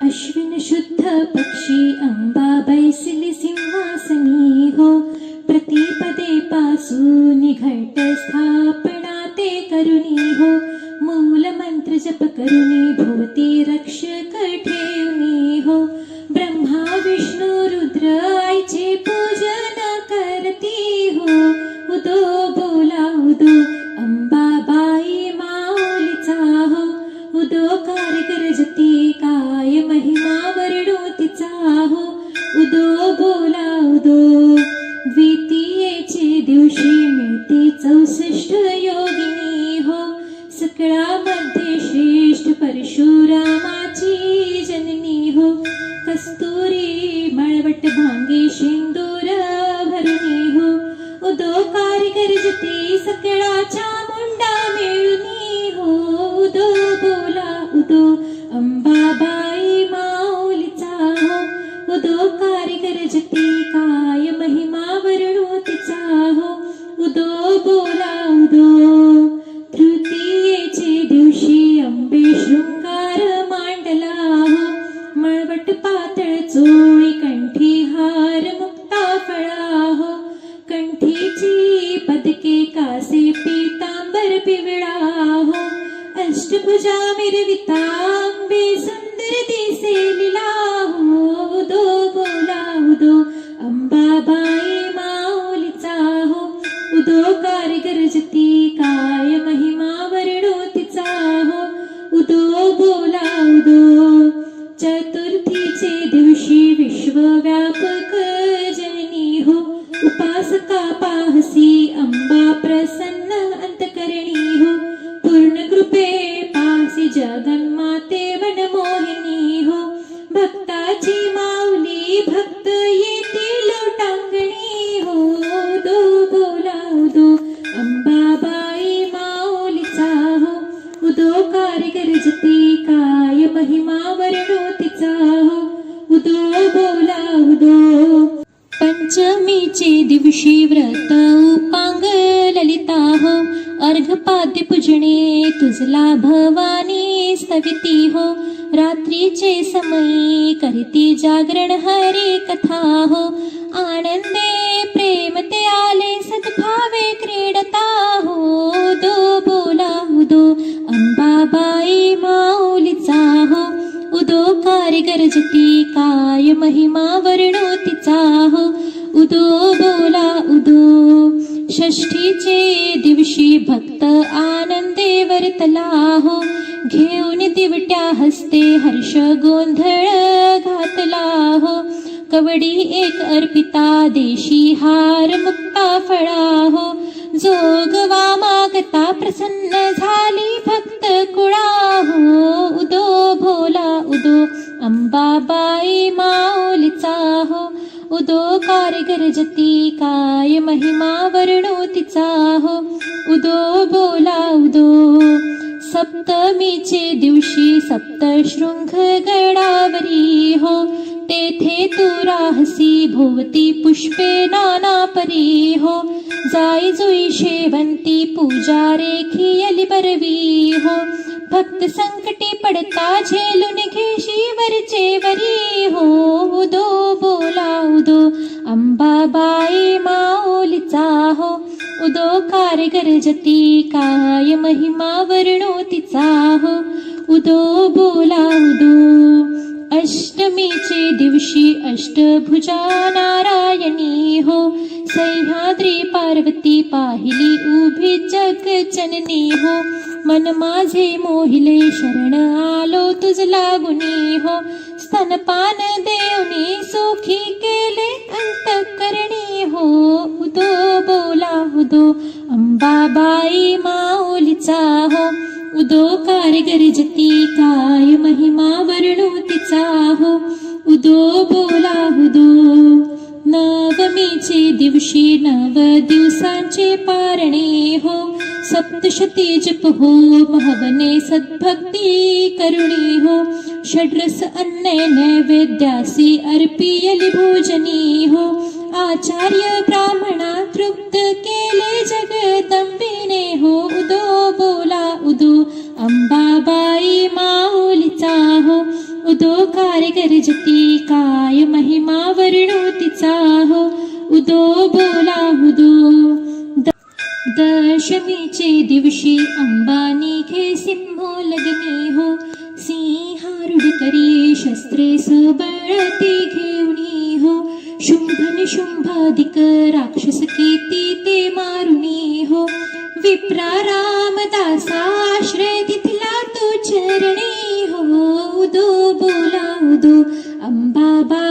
अश्विन शुद्ध पक्षी अंबा बैसिली सिंहासनी हो. प्रतिपदे पासून घट स्थापना ते करुणी हो. मूल मंत्र जप करुणी भोवती रक्षक ठेवणी हो. ब्रह्मा विष्णू रुद्र आईचे पूजन करती हो. उदो बोला उदो अंबाबाई माऊलीचा हो. उदो कार्य करजती काय महिमा वर्णो तिचा हो. उदो बोला उदो द्वितीयेचे दिवशी मिळते 64 योगिनी हो. सकळामध्ये श्रेष्ठ परशुरामाची जननी हो. कस्तुरी मळवट भांगे शेंदूर भरुनी हो. उदो कार्य करजती सकळाच्या मुंडा मिळुनी हो. उदो बोला उदो अंबाबाई माऊलीचा हो. उदो कार्य करजती काय महिमा वर्णो तिचा हो. उदो बोला उदो तृतीयेचे दिवशी अंबे शृंगार मांडला हो. मळवट पातळ चोळी कंठी हार मुक्ता फळा हो. कंठीची पदके कासे पीतांबर पिवळा हो. अष्टभुजा मिरविता अंबे सुंदर दिसे लीला हो. उदो बोला उदो अंबाबाई माऊलीचा हो. उदो कार्य करजती काय महिमा वर्णो तिचा हो. उदो बोला उदो चतुर्थीचे दिवशी विश्वव्यापक जननी हो. उपासका पाहसी अंबा प्रसन्न अंतकरणी हो. पूर्ण कृपे पाहसी जगन्माते मनमोहिनी हो. भक्ताची माऊली भक्त येतील लोटांगणी हो. उदो बोला उदो अंबाबाई माऊलीचा हो. उदो कार्य करजती काय महिमा वर्णो तिचा हो. उदो बोला उदो पंचमीचे दिवशी व्रत उपांग ललिता हो. अर्घपाद्य पूजणे तुझला भवानी स्तविती हो. रात्रीचे समयी करीती जागरण हरी कथा हो. आनंदे प्रेम ते आले सद्भावे क्रीडता हो. उदो बोला उदो अंबाबाई माऊलीचा हो. उदो कार्य करजती काय महिमा वर्णो तिचा हो. उदो बोला उदो षष्ठीचे दिवशी भक्त आनंदे वर्तला हो. घेऊन दिवट्या हस्ते हर्ष गोंधळ घातला हो. कवडी एक अर्पिता देशी हार मुक्ता फळा हो. जोगवा मागता प्रसन्न झाली भक्त कुळा हो. उदो बोला उदो अंबाबाई माऊलीचा हो. उदो कार्य करजती काय महिमा वर्णो तिचा हो. उदो बोला उदो सप्तमीचे दिवशी सप्तशृंग गडावरी हो. तेथे तू राहसी भोवती पुष्पे नाना परी हो. जाई जुई शेवंती पूजा रेखियली बरवी हो. भक्त संकटी पडता झेलून घेशी वरचे वरी हो. उदो बोला उदो अंबाबाई माऊलीचा हो. उदो कार्य करजती काय महिमा वर्णो तिचा हो. उदो बोला उदो अष्टमीचे दिवशी अष्टभुजा नारायणी हो. सह्याद्री पार्वती पाहिली उभी जग जननी हो. मन माझे मोहिले शरण आलो तुझ लागुनी हो. स्तनपान देवनी सुखी केले अंतकरणी हो. उदो बोला उदो अंबाबाई माऊलीचा हो. उदो कार्य करजती काय महिमा वर्णो तिचा हो. उदो बोला उदो नवमीचे दिवशी 9 दिवसांचे पारणे हो. सप्तशती जप हो महवने सद्भक्ती करुणी हो. षड्रस अन्न नैवेद्यासी अर्पियली भोजनी हो. आचार्य ब्राह्मणा तृप्त केले जगदंबिने हो. उदो बोला उदो अंबाबाई माऊलीचा हो. उदो वारे गर्जती काय महिमा वर्णो तिचा हो उदो बोला उदो दशमीचे दिवशी अंबानी घे सिंहो लग्नी हो सिंहारूढ करी शस्त्रे सबळ ते घेऊनी हो शुंभन शुंभादिक राक्षस कीती ते मारुनी हो विप्रा रामदासाश्रय तिथला तो चरणी हो उदो बोला उदो अंबाबा